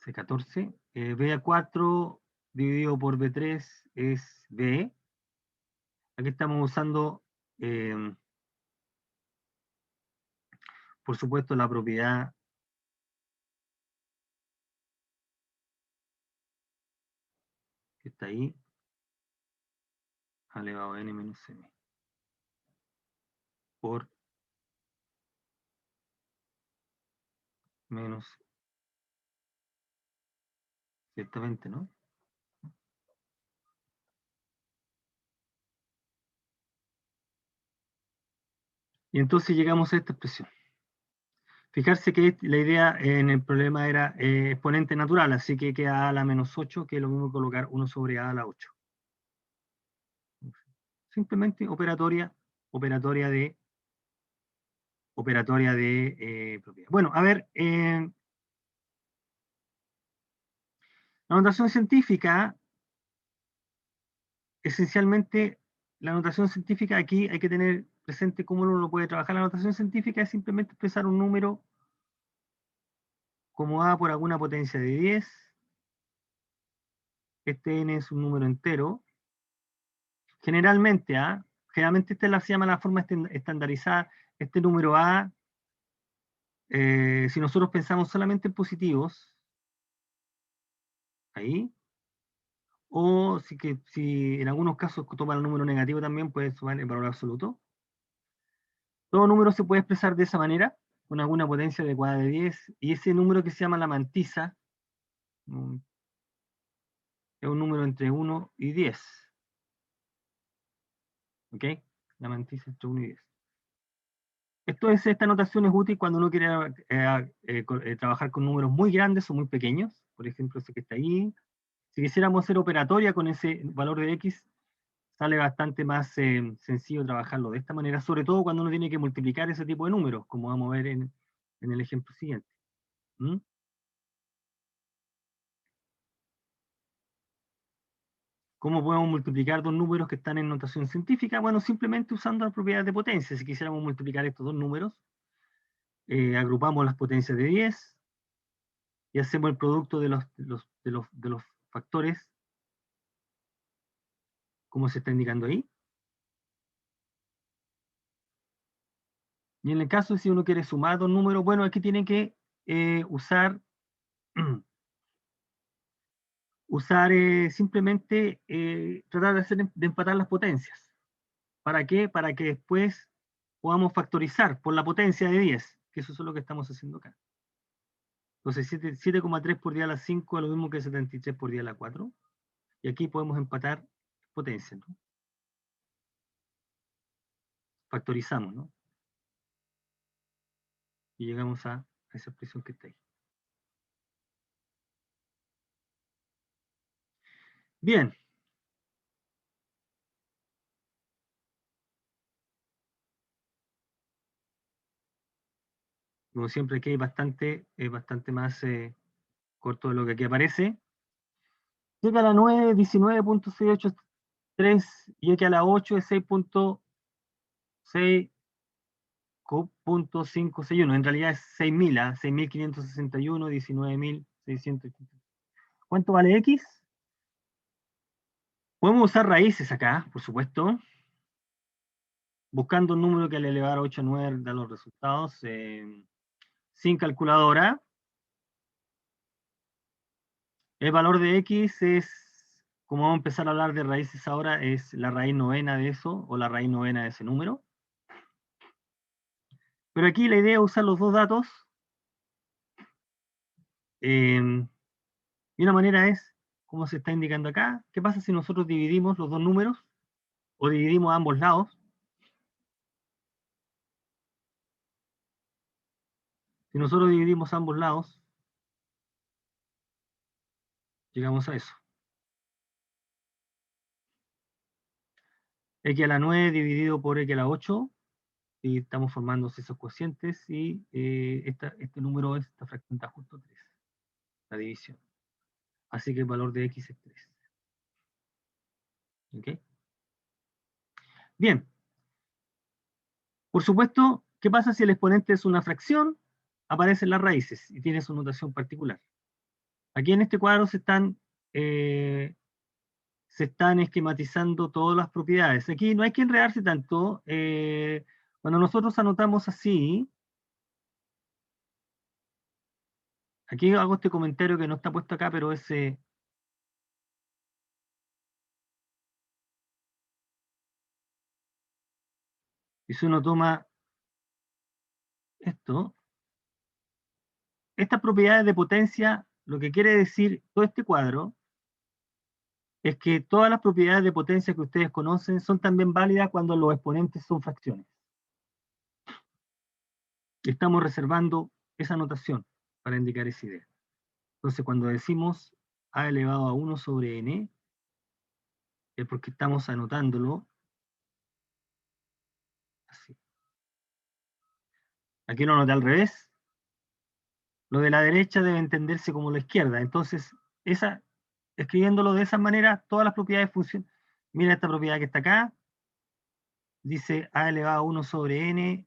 C14. B a 4 dividido por B3 es B. Aquí estamos usando, por supuesto, la propiedad que está ahí, a elevado a n menos m, por menos, ciertamente, ¿no? Y entonces llegamos a esta expresión. Fijarse que la idea en el problema era exponente natural, así que queda a a la menos 8, que es lo mismo que colocar 1 sobre a la 8. Simplemente operatoria de propiedad. Bueno, a ver, la notación científica, esencialmente, la notación científica aquí hay que tener presente cómo uno lo puede trabajar. La notación científica es simplemente expresar un número como a por alguna potencia de 10. Este n es un número entero. Generalmente, generalmente esta se llama la forma estandarizada. Este número a, si nosotros pensamos solamente en positivos, ahí, o si en algunos casos toma el número negativo también, puede sumar el valor absoluto. Todo número se puede expresar de esa manera, con alguna potencia adecuada de 10, y ese número que se llama la mantisa, es un número entre 1 y 10. ¿Ok? La mantisa entre 1 y 10. Esta notación es útil cuando uno quiere trabajar con números muy grandes o muy pequeños. Por ejemplo, ese que está ahí. Si quisiéramos hacer operatoria con ese valor de x, sale bastante más sencillo trabajarlo de esta manera, sobre todo cuando uno tiene que multiplicar ese tipo de números, como vamos a ver en el ejemplo siguiente. ¿Mm? ¿Cómo podemos multiplicar dos números que están en notación científica? Bueno, simplemente usando las propiedades de potencia. Si quisiéramos multiplicar estos dos números, agrupamos las potencias de 10 y hacemos el producto de los factores, como se está indicando ahí. Y en el caso de si uno quiere sumar dos números, bueno, aquí tiene que usar simplemente tratar de empatar las potencias. ¿Para qué? Para que después podamos factorizar por la potencia de 10, que eso es lo que estamos haciendo acá. Entonces 7,3 por 10 a la 5 es lo mismo que 73 por 10 a la 4. Y aquí podemos empatar potencia, ¿no? Factorizamos, ¿no? Y llegamos a esa expresión que está ahí. Bien. Como siempre aquí es bastante más corto de lo que aquí aparece. Llega a la 9, 19.683 y aquí a la 8 es 6.561. En realidad es 6.000, 6.561, 19.600. ¿Cuánto vale X? Podemos usar raíces acá, por supuesto. buscando un número que al elevar a 8 a 9 da los resultados, sin calculadora. El valor de x es, como vamos a empezar a hablar de raíces ahora, es la raíz novena de eso, o la raíz novena de ese número. Pero aquí la idea es usar los dos datos. Y una manera es, como se está indicando acá, ¿qué pasa si nosotros dividimos los dos números? O dividimos ambos lados. Si nosotros dividimos ambos lados, llegamos a eso. X a la 9 dividido por X a la 8, y estamos formando esos cocientes, y este número, esta fracción está justo 3, la división. Así que el valor de X es 3. ¿Ok? Bien. Por supuesto, ¿qué pasa si el exponente es una fracción? Aparecen las raíces y tiene su notación particular. Aquí en este cuadro se están esquematizando todas las propiedades. Aquí no hay que enredarse tanto. Cuando nosotros anotamos así, aquí hago este comentario que no está puesto acá, pero es... si uno toma esto, estas propiedades de potencia, lo que quiere decir todo este cuadro, es que todas las propiedades de potencia que ustedes conocen son también válidas cuando los exponentes son fracciones. Estamos reservando esa notación para indicar esa idea. Entonces, cuando decimos a elevado a 1 sobre n, es porque estamos anotándolo así. Aquí lo anoté al revés. Lo de la derecha debe entenderse como la izquierda. Entonces, escribiéndolo de esa manera, todas las propiedades funcionan. Mira esta propiedad que está acá. Dice a elevado a 1 sobre n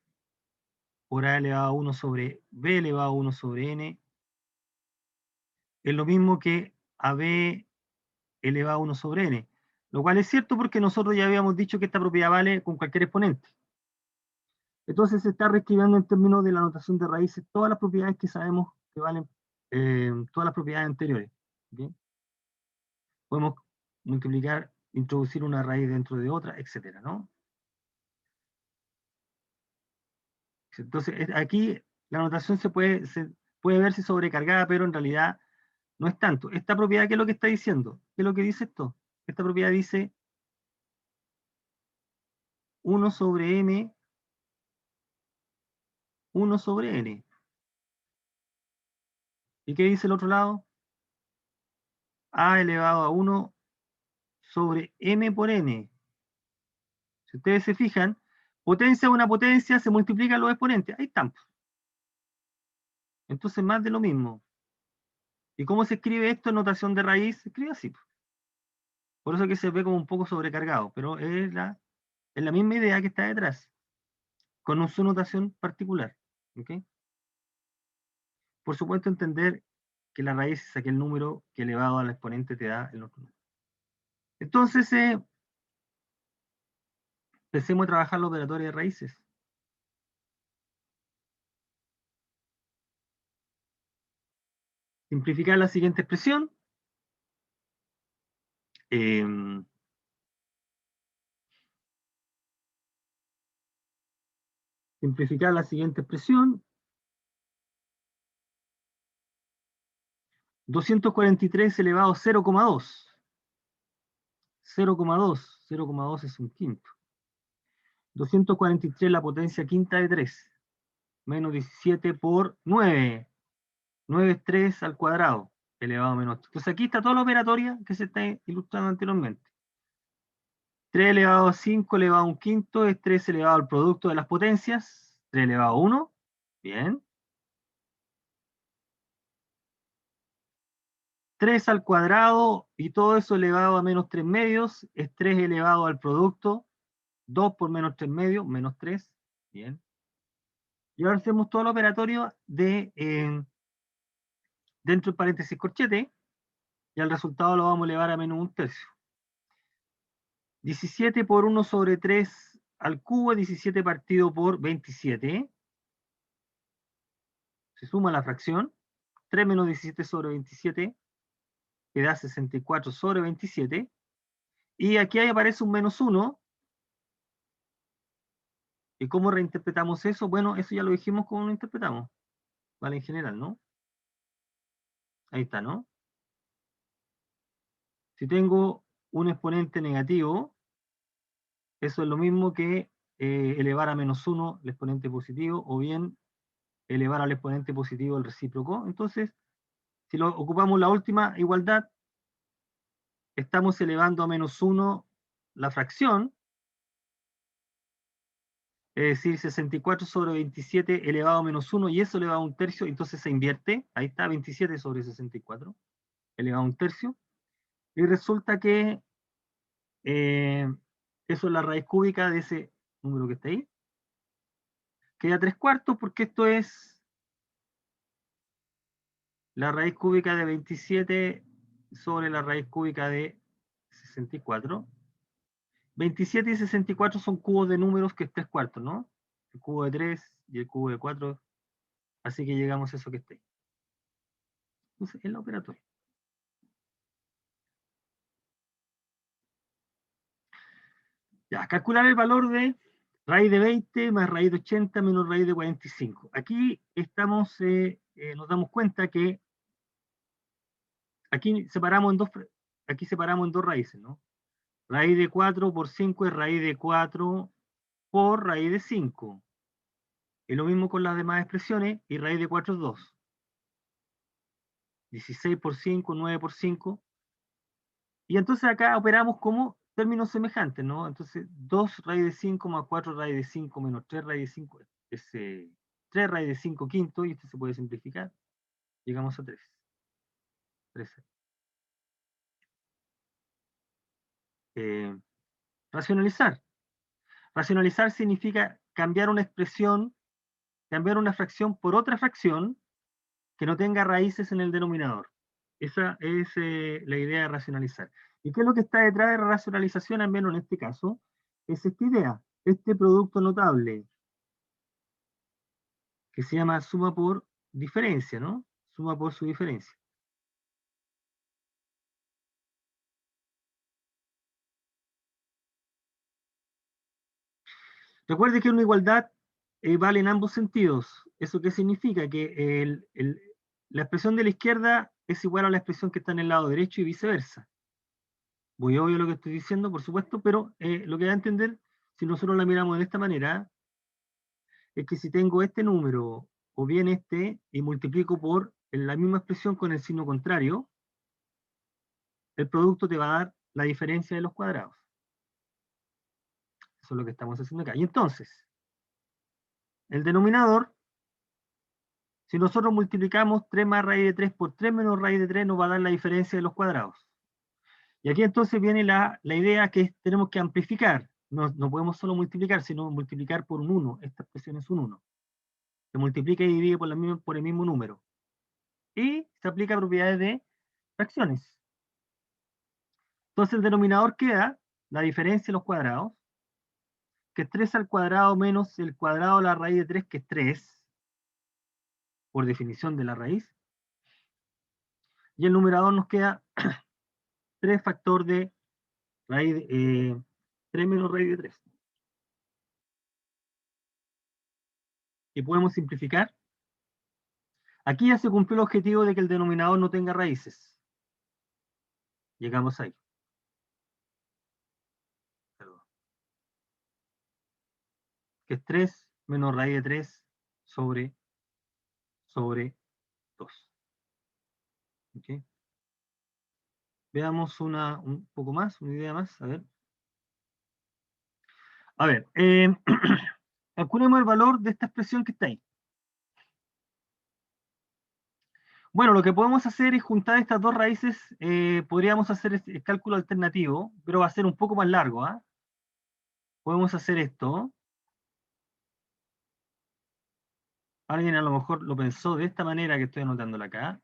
por a elevado a 1 sobre b elevado a 1 sobre n. Es lo mismo que AB elevado a 1 sobre n. Lo cual es cierto porque nosotros ya habíamos dicho que esta propiedad vale con cualquier exponente. Entonces se está reescribiendo en términos de la notación de raíces todas las propiedades que sabemos que valen, todas las propiedades anteriores. ¿Bien? Podemos multiplicar, introducir una raíz dentro de otra, etcétera, ¿no? Entonces aquí la notación se puede verse sobrecargada, pero en realidad no es tanto. Esta propiedad, ¿qué es lo que está diciendo? ¿Qué es lo que dice esto? Esta propiedad dice 1 sobre m, 1 sobre n. ¿Y qué dice el otro lado? A elevado a 1 sobre m por n. Si ustedes se fijan, potencia una potencia, se multiplican los exponentes. Ahí están. Entonces, más de lo mismo. ¿Y cómo se escribe esto en notación de raíz? Se escribe así. Por eso que se ve como un poco sobrecargado, pero es la misma idea que está detrás, con su notación particular. ¿Okay? Por supuesto, entender que la raíz es aquel número que elevado al exponente te da el otro número. Entonces, empecemos a trabajar los operatorios de raíces. Simplificar la siguiente expresión. Simplificar la siguiente expresión. 243 elevado a 0,2. 0,2 es un quinto. 243 la potencia quinta de 3. Menos 17 por 9. 9 es 3 al cuadrado, elevado a menos 3. Entonces aquí está toda la operatoria que se está ilustrando anteriormente. 3 elevado a 5 elevado a un quinto es 3 elevado al producto de las potencias. 3 elevado a 1. Bien. 3 al cuadrado y todo eso elevado a menos 3 medios es 3 elevado al producto. 2 por menos 3 medios, menos 3. Bien. Y ahora hacemos todo el operatorio de dentro del paréntesis corchete, y al resultado lo vamos a elevar a menos un tercio. 17 por 1 sobre 3 al cubo 17 partido por 27. Se suma la fracción. 3 menos 17 sobre 27, que da 64 sobre 27. Y aquí ahí aparece un menos 1. ¿Y cómo reinterpretamos eso? Bueno, eso ya lo dijimos cómo lo interpretamos. Vale, en general, ¿no? Ahí está, ¿no? Si tengo un exponente negativo, eso es lo mismo que elevar a menos 1 el exponente positivo, o bien elevar al exponente positivo el recíproco. Entonces, si lo ocupamos la última igualdad, estamos elevando a menos 1 la fracción, es decir, 64 sobre 27 elevado a menos 1, y eso elevado a un tercio, entonces se invierte. Ahí está, 27 sobre 64 elevado a un tercio. Y resulta que eso es la raíz cúbica de ese número que está ahí. Queda 3/4 porque esto es la raíz cúbica de 27 sobre la raíz cúbica de 64. 27 y 64 son cubos de números que es 3/4, ¿no? El cubo de 3 y el cubo de 4. Así que llegamos a eso que está ahí. Entonces, es la operatoria. Ya, calcular el valor de raíz de 20 más raíz de 80 menos raíz de 45. Aquí estamos, nos damos cuenta que aquí separamos en dos raíces, ¿no? Raíz de 4 por 5 es raíz de 4 por raíz de 5. Y lo mismo con las demás expresiones, y raíz de 4 es 2. 16 por 5, 9 por 5. Y entonces acá operamos como términos semejantes, ¿no? Entonces 2 raíz de 5 más 4 raíz de 5 menos 3 raíz de 5 es 3 raíz de 5 quinto, y esto se puede simplificar. Llegamos a 3. 13. Racionalizar. Racionalizar significa cambiar una expresión, cambiar una fracción por otra fracción que no tenga raíces en el denominador. Esa es la idea de racionalizar. ¿Y qué es lo que está detrás de la racionalización, al menos en este caso? Es esta idea, este producto notable, que se llama suma por diferencia, ¿no? Suma por su diferencia. Recuerde que una igualdad vale en ambos sentidos. ¿Eso qué significa? Que la expresión de la izquierda es igual a la expresión que está en el lado derecho y viceversa. Muy obvio lo que estoy diciendo, por supuesto, pero lo que da a entender, si nosotros la miramos de esta manera, es que si tengo este número o bien este y multiplico por la misma expresión con el signo contrario, el producto te va a dar la diferencia de los cuadrados. Eso es lo que estamos haciendo acá. Y entonces, el denominador, si nosotros multiplicamos 3 más raíz de 3 por 3 menos raíz de 3, nos va a dar la diferencia de los cuadrados. Y aquí entonces viene la idea que tenemos que amplificar. No podemos solo multiplicar, sino multiplicar por un 1. Esta expresión es un 1. Se multiplica y divide por el mismo número. Y se aplica a propiedades de fracciones. Entonces el denominador queda la diferencia de los cuadrados, que es 3 al cuadrado menos el cuadrado de la raíz de 3, que es 3, por definición de la raíz. Y el numerador nos queda 3 factor de raíz, 3 menos raíz de 3. Y podemos simplificar. Aquí ya se cumplió el objetivo de que el denominador no tenga raíces. Llegamos ahí. Perdón. Que es 3 menos raíz de 3 sobre 2. ¿Okay? Veamos un poco más, una idea más. A ver, calculemos el valor de esta expresión que está ahí. Bueno, lo que podemos hacer es juntar estas dos raíces. Podríamos hacer el cálculo alternativo, pero va a ser un poco más largo. Podemos hacer esto. Alguien a lo mejor lo pensó de esta manera que estoy anotándola acá.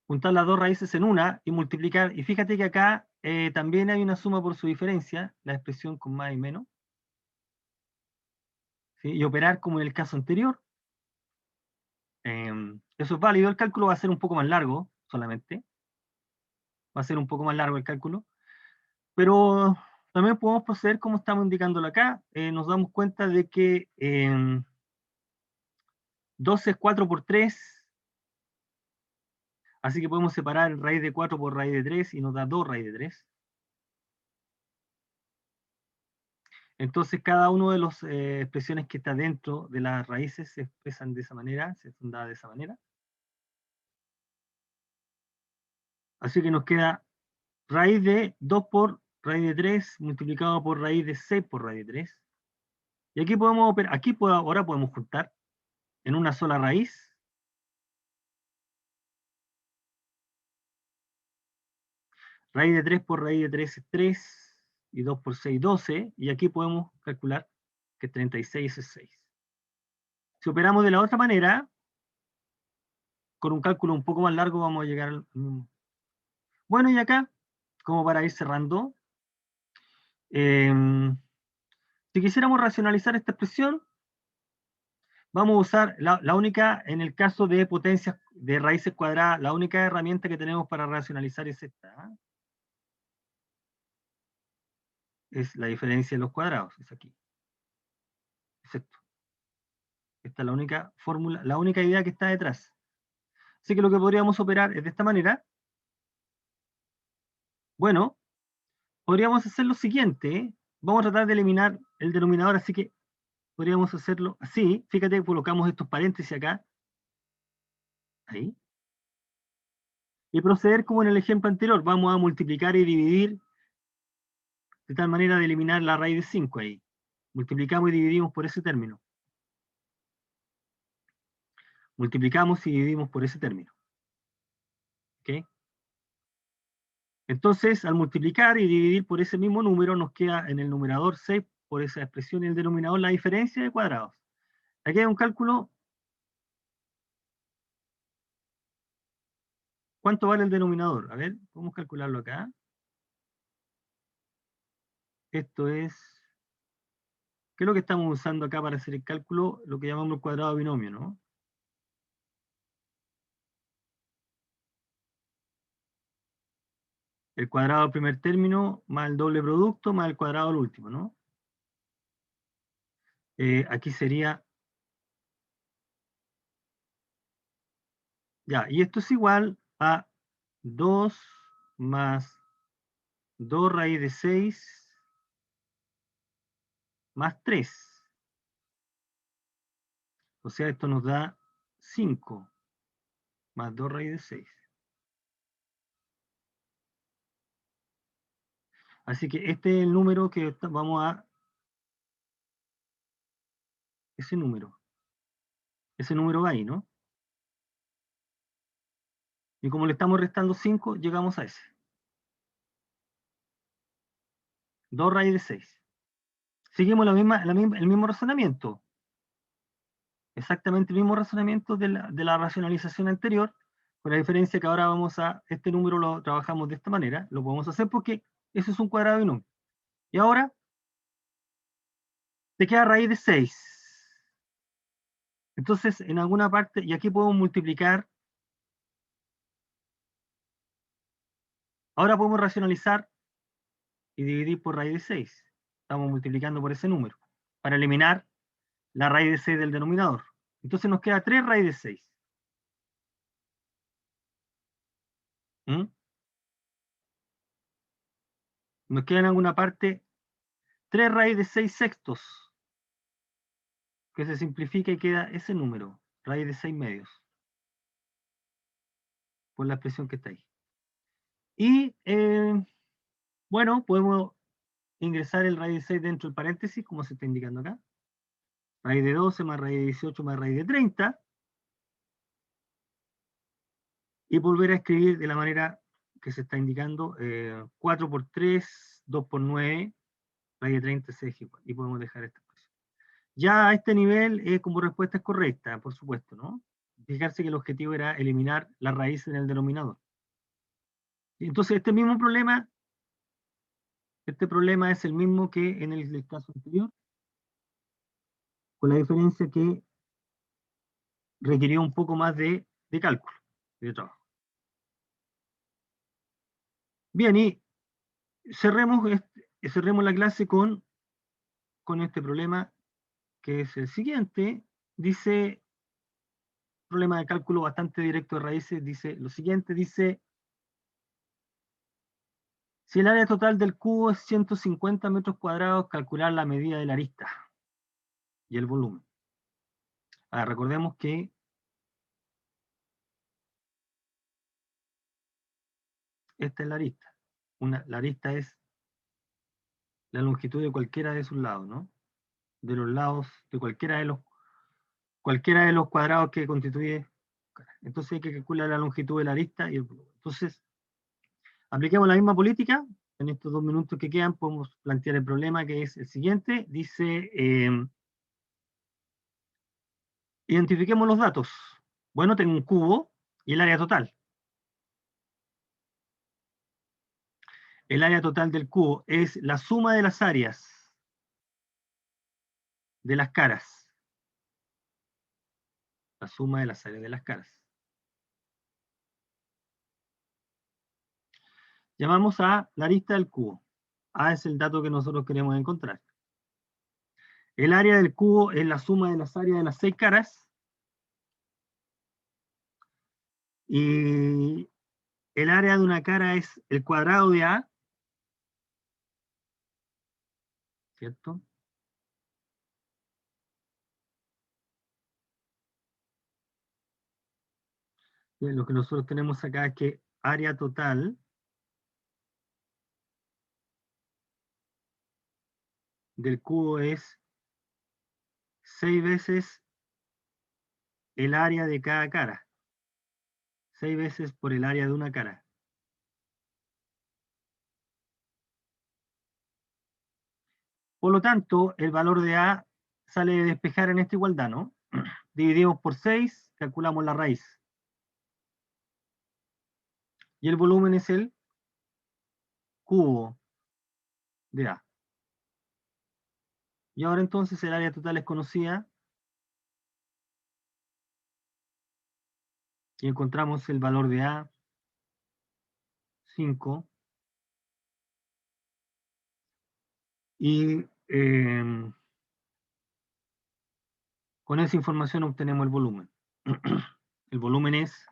Juntar las dos raíces en una y multiplicar. Y fíjate que acá también hay una suma por su diferencia, la expresión con más y menos. ¿sí? Y operar como en el caso anterior. Eso es válido. El cálculo va a ser un poco más largo solamente. Va a ser un poco más largo el cálculo. Pero también podemos proceder como estamos indicándolo acá. Nos damos cuenta de que 12 es 4 por 3. Así que podemos separar raíz de 4 por raíz de 3 y nos da 2 raíz de 3. Entonces cada uno de las expresiones que está dentro de las raíces se expresan de esa manera, se funda de esa manera. Así que nos queda raíz de 2 por raíz de 3 multiplicado por raíz de 6 por raíz de 3. Y aquí podemos operar, ahora podemos juntar en una sola raíz. Raíz de 3 por raíz de 3 es 3, y 2 por 6, 12, y aquí podemos calcular que 36 es 6. Si operamos de la otra manera, con un cálculo un poco más largo vamos a llegar al mismo. Bueno, y acá, como para ir cerrando, si quisiéramos racionalizar esta expresión, vamos a usar la única, en el caso de potencias de raíces cuadradas, la única herramienta que tenemos para racionalizar es esta. Es la diferencia de los cuadrados, es aquí. Es esto. Esta es la única fórmula, la única idea que está detrás. Así que lo que podríamos operar es de esta manera. Bueno, podríamos hacer lo siguiente. Vamos a tratar de eliminar el denominador, así que podríamos hacerlo así. Fíjate, colocamos estos paréntesis acá. Ahí. Y proceder como en el ejemplo anterior. Vamos a multiplicar y dividir de tal manera de eliminar la raíz de 5 ahí. Multiplicamos y dividimos por ese término. Multiplicamos y dividimos por ese término. ¿Ok? Entonces, al multiplicar y dividir por ese mismo número, nos queda en el numerador 6 por esa expresión y en el denominador la diferencia de cuadrados. Aquí hay un cálculo. ¿Cuánto vale el denominador? A ver, podemos calcularlo acá. Esto es, ¿qué es lo que estamos usando acá para hacer el cálculo? Lo que llamamos el cuadrado binomio, ¿no? El cuadrado del primer término más el doble producto más el cuadrado del último, ¿no? Aquí sería, ya, y esto es igual a 2 más 2 raíz de 6 más 3. O sea, esto nos da 5 más 2 raíz de 6. Así que este es el número que vamos a... Ese número va ahí, ¿no? Y como le estamos restando 5, llegamos a ese. 2 raíz de 6. Seguimos el mismo razonamiento. Exactamente el mismo razonamiento de la racionalización anterior, con la diferencia que ahora este número lo trabajamos de esta manera. Lo podemos hacer porque eso es un cuadrado binomio. Y ahora, te queda raíz de 6. Entonces, en alguna parte, y aquí podemos multiplicar. Ahora podemos racionalizar y dividir por raíz de 6. Estamos multiplicando por ese número, para eliminar la raíz de 6 del denominador. Entonces nos queda 3 raíz de 6. ¿Mm? Nos queda en alguna parte 3 raíz de 6 sextos, que se simplifica y queda ese número, raíz de 6 medios, por la expresión que está ahí. Y bueno, podemos ingresar el raíz de 6 dentro del paréntesis, como se está indicando acá. Raíz de 12 más raíz de 18 más raíz de 30. Y volver a escribir de la manera que se está indicando, 4 por 3, 2 por 9, raíz de 30 se deja igual. Y podemos dejar esta expresión. Ya a este nivel, como respuesta es correcta, por supuesto, ¿no? Fijarse que el objetivo era eliminar la raíz en el denominador. Entonces, este problema es el mismo que en el caso anterior. con la diferencia que requirió un poco más de cálculo, de trabajo. Bien, y cerremos la clase con este problema, que es el siguiente. Dice, problema de cálculo bastante directo de raíces, dice lo siguiente, dice, si el área total del cubo es 150 metros cuadrados, calcular la medida de la arista y el volumen. Ahora, recordemos que esta es la arista. La arista es la longitud de cualquiera de sus lados, ¿no? De los lados, de cualquiera de los cuadrados que constituye. Entonces hay que calcular la longitud de la arista y el volumen. Entonces, apliquemos la misma política. En estos 2 minutos que quedan podemos plantear el problema, que es el siguiente. Dice, identifiquemos los datos. Bueno, tengo un cubo y el área total. El área total del cubo es la suma de las áreas de las caras. La suma de las áreas de las caras. Llamamos a la arista del cubo. A es el dato que nosotros queremos encontrar. El área del cubo es la suma de las áreas de las 6 caras. Y el área de una cara es el cuadrado de A. ¿Cierto? Bien, lo que nosotros tenemos acá es que área total del cubo es 6 veces el área de cada cara. 6 veces por el área de una cara. Por lo tanto, el valor de A sale de despejar en esta igualdad, ¿no? Dividimos por 6, calculamos la raíz. Y el volumen es el cubo de A. Y ahora entonces el área total es conocida. Y encontramos el valor de A, 5. Y con esa información obtenemos el volumen. El volumen es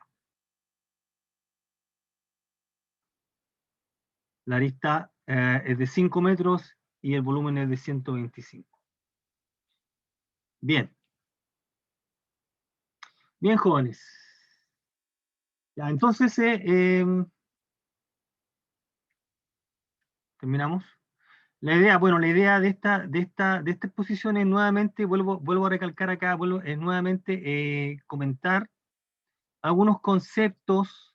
la arista es de 5 metros y el volumen es de 125. Bien. Bien, jóvenes. Ya, entonces, terminamos. La idea de esta exposición es nuevamente, vuelvo a recalcar acá, es nuevamente comentar algunos conceptos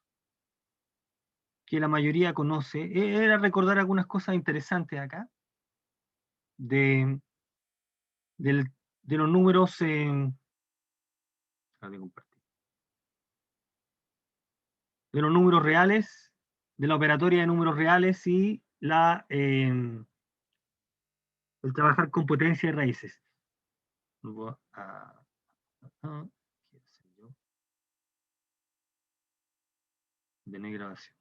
que la mayoría conoce. Era recordar algunas cosas interesantes acá, de los números, de los números reales, de la operatoria de números reales y el trabajar con potencia y raíces. De grabación.